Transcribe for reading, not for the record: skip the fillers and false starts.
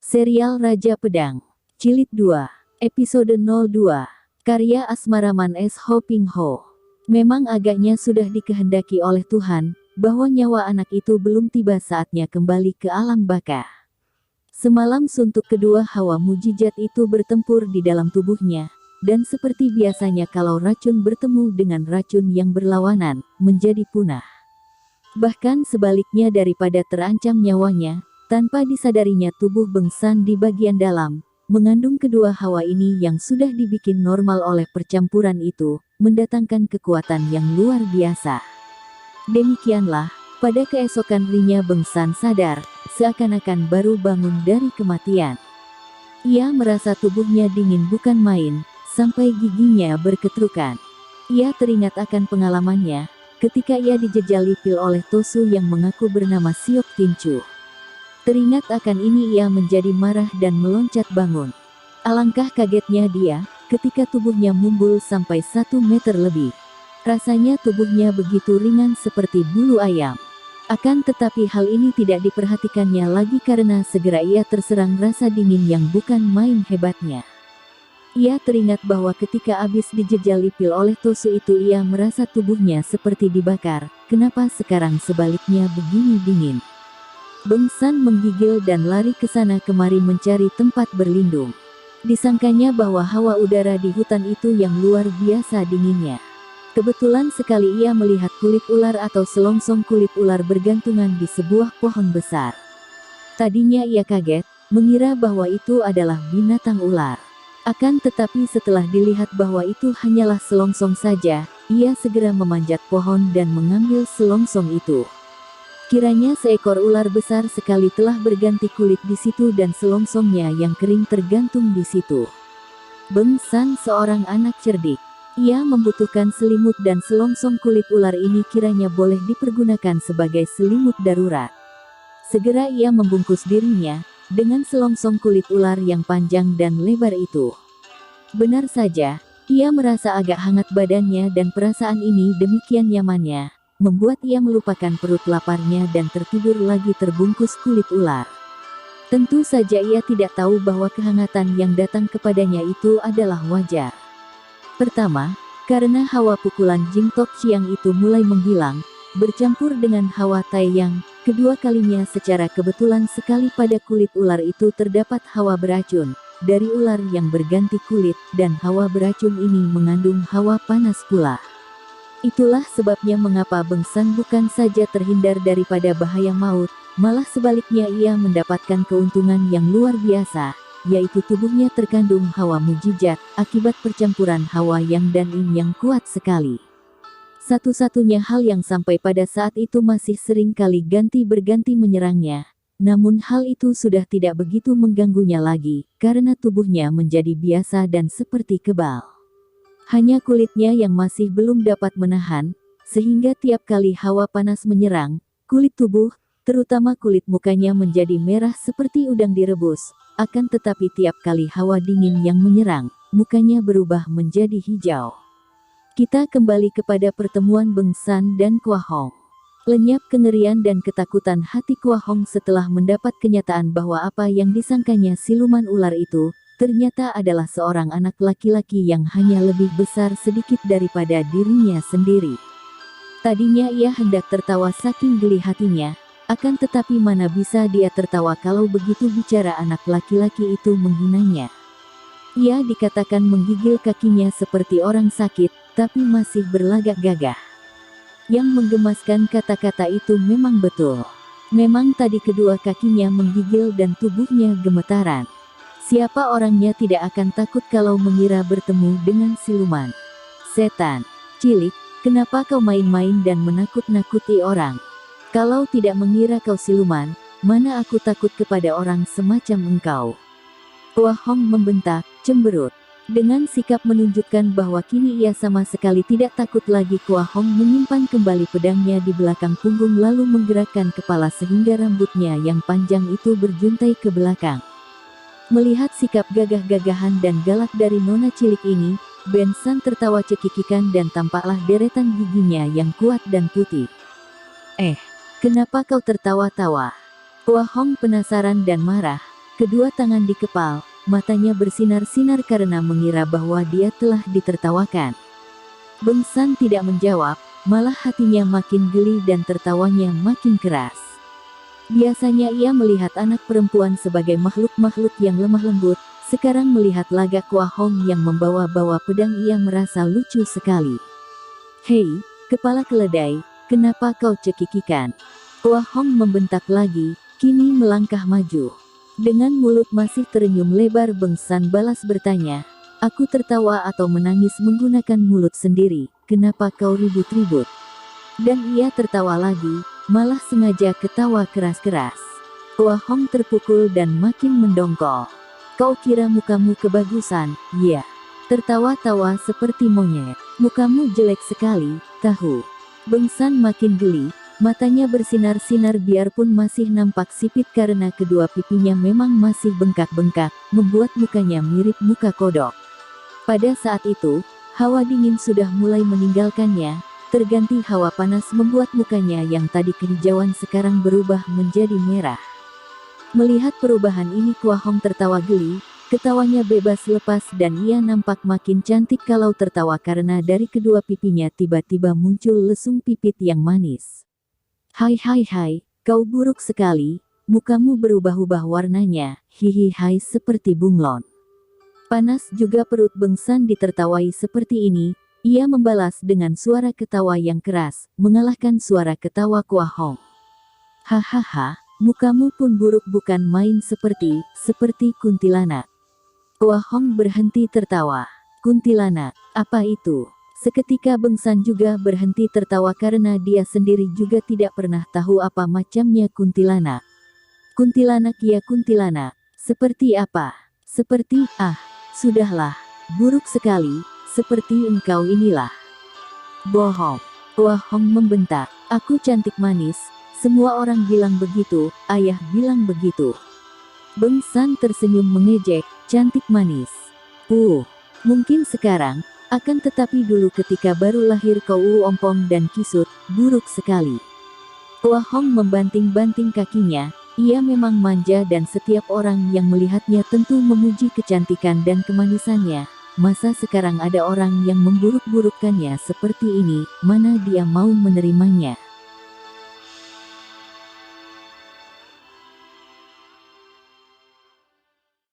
Serial Raja Pedang, Jilid 2, Episode 02, karya Asmaraman S. Ho Ping Ho. Memang agaknya sudah dikehendaki oleh Tuhan, bahwa nyawa anak itu belum tiba saatnya kembali ke alam baka. Semalam suntuk kedua hawa mujizat itu bertempur di dalam tubuhnya, dan seperti biasanya kalau racun bertemu dengan racun yang berlawanan, menjadi punah. Bahkan sebaliknya daripada terancam nyawanya, tanpa disadarinya tubuh Beng San di bagian dalam, mengandung kedua hawa ini yang sudah dibikin normal oleh percampuran itu, mendatangkan kekuatan yang luar biasa. Demikianlah, pada keesokan harinya Beng San sadar, seakan-akan baru bangun dari kematian. Ia merasa tubuhnya dingin bukan main, sampai giginya berketrukan. Ia teringat akan pengalamannya, ketika ia dijejali pil oleh Tosu yang mengaku bernama Siok Tincu. Teringat akan ini ia menjadi marah dan meloncat bangun. Alangkah kagetnya dia, ketika tubuhnya mumbul sampai 1 meter lebih. Rasanya tubuhnya begitu ringan seperti bulu ayam. Akan tetapi hal ini tidak diperhatikannya lagi karena segera ia terserang rasa dingin yang bukan main hebatnya. Ia teringat bahwa ketika habis dijejali pil oleh Tosu itu ia merasa tubuhnya seperti dibakar, kenapa sekarang sebaliknya begini dingin. Beng San menggigil dan lari ke sana kemari mencari tempat berlindung. Disangkanya bahwa hawa udara di hutan itu yang luar biasa dinginnya. Kebetulan sekali ia melihat kulit ular atau selongsong kulit ular bergantungan di sebuah pohon besar. Tadinya ia kaget, mengira bahwa itu adalah binatang ular. Akan tetapi setelah dilihat bahwa itu hanyalah selongsong saja, ia segera memanjat pohon dan mengambil selongsong itu. Kiranya seekor ular besar sekali telah berganti kulit di situ dan selongsongnya yang kering tergantung di situ. Beng San seorang anak cerdik. Ia membutuhkan selimut dan selongsong kulit ular ini kiranya boleh dipergunakan sebagai selimut darurat. Segera ia membungkus dirinya dengan selongsong kulit ular yang panjang dan lebar itu. Benar saja, ia merasa agak hangat badannya dan perasaan ini demikian nyamannya, membuat ia melupakan perut laparnya dan tertidur lagi terbungkus kulit ular. Tentu saja ia tidak tahu bahwa kehangatan yang datang kepadanya itu adalah wajar. Pertama, karena hawa pukulan Jing Tok Chiang itu mulai menghilang, bercampur dengan hawa Taiyang. Kedua kalinya secara kebetulan sekali pada kulit ular itu terdapat hawa beracun, dari ular yang berganti kulit, dan hawa beracun ini mengandung hawa panas pula. Itulah sebabnya mengapa Beng San bukan saja terhindar daripada bahaya maut, malah sebaliknya ia mendapatkan keuntungan yang luar biasa, yaitu tubuhnya terkandung hawa mujizat, akibat percampuran hawa yang dan yin yang kuat sekali. Satu-satunya hal yang sampai pada saat itu masih sering kali ganti-berganti menyerangnya, namun hal itu sudah tidak begitu mengganggunya lagi, karena tubuhnya menjadi biasa dan seperti kebal. Hanya kulitnya yang masih belum dapat menahan, sehingga tiap kali hawa panas menyerang, kulit tubuh, terutama kulit mukanya menjadi merah seperti udang direbus, akan tetapi tiap kali hawa dingin yang menyerang, mukanya berubah menjadi hijau. Kita kembali kepada pertemuan Beng San dan Kua Hong. Lenyap kengerian dan ketakutan hati Kua Hong setelah mendapat kenyataan bahwa apa yang disangkanya siluman ular itu, ternyata adalah seorang anak laki-laki yang hanya lebih besar sedikit daripada dirinya sendiri. Tadinya ia hendak tertawa saking geli hatinya, akan tetapi mana bisa dia tertawa kalau begitu bicara anak laki-laki itu menghinanya. Ia dikatakan menggigil kakinya seperti orang sakit, tapi masih berlagak gagah. Yang menggemaskan kata-kata itu memang betul. Memang tadi kedua kakinya menggigil dan tubuhnya gemetaran. Siapa orangnya tidak akan takut kalau mengira bertemu dengan siluman. Setan cilik, kenapa kau main-main dan menakut-nakuti orang? Kalau tidak mengira kau siluman, mana aku takut kepada orang semacam engkau? Kua Hong membentak, cemberut. Dengan sikap menunjukkan bahwa kini ia sama sekali tidak takut lagi, Kua Hong menyimpan kembali pedangnya di belakang punggung lalu menggerakkan kepala sehingga rambutnya yang panjang itu berjuntai ke belakang. Melihat sikap gagah-gagahan dan galak dari nona cilik ini, Ben San tertawa cekikikan dan tampaklah deretan giginya yang kuat dan putih. Kenapa kau tertawa-tawa? Kua Hong penasaran dan marah. Kedua tangan dikepal, matanya bersinar-sinar karena mengira bahwa dia telah ditertawakan. Beng San tidak menjawab, malah hatinya makin geli dan tertawanya makin keras. Biasanya ia melihat anak perempuan sebagai makhluk-makhluk yang lemah lembut, sekarang melihat lagak Kua Hong yang membawa-bawa pedang ia merasa lucu sekali. "Hei, kepala keledai, kenapa kau cekikikan?" Kua Hong membentak lagi, kini melangkah maju. Dengan mulut masih terenyum lebar Beng San balas bertanya, "Aku tertawa atau menangis menggunakan mulut sendiri, kenapa kau ribut-ribut?" Dan ia tertawa lagi, malah sengaja ketawa keras-keras. Kua Hong terpukul dan makin mendongkol. "Kau kira mukamu kebagusan, ya? Tertawa-tawa seperti monyet. Mukamu jelek sekali, tahu." Beng San makin geli, matanya bersinar-sinar biarpun masih nampak sipit karena kedua pipinya memang masih bengkak-bengkak, membuat mukanya mirip muka kodok. Pada saat itu, hawa dingin sudah mulai meninggalkannya, terganti hawa panas membuat mukanya yang tadi kehijauan sekarang berubah menjadi merah. Melihat perubahan ini Kua Hong tertawa geli, ketawanya bebas lepas dan ia nampak makin cantik kalau tertawa karena dari kedua pipinya tiba-tiba muncul lesung pipit yang manis. "Hai, kau buruk sekali, mukamu berubah-ubah warnanya, hihi hai seperti bunglon." Panas juga perut Beng San ditertawai seperti ini, ia membalas dengan suara ketawa yang keras, mengalahkan suara ketawa Kua Hong. "Hahaha, mukamu pun buruk bukan main seperti kuntilanak." Kua Hong berhenti tertawa. "Kuntilanak, apa itu?" Seketika Beng San juga berhenti tertawa karena dia sendiri juga tidak pernah tahu apa macamnya kuntilanak. "Kuntilanak ya kuntilanak, seperti apa?" "Seperti, sudahlah, buruk sekali, seperti engkau inilah." "Bohong," Kua Hong membentak. "Aku cantik manis, semua orang bilang begitu, ayah bilang begitu." Beng San tersenyum mengejek, "Cantik manis. Mungkin sekarang, akan tetapi dulu ketika baru lahir kau ompong dan kisut, buruk sekali." Kua Hong membanting-banting kakinya, ia memang manja dan setiap orang yang melihatnya tentu memuji kecantikan dan kemanisannya. Masa sekarang ada orang yang memburuk-burukkannya seperti ini, mana dia mau menerimanya?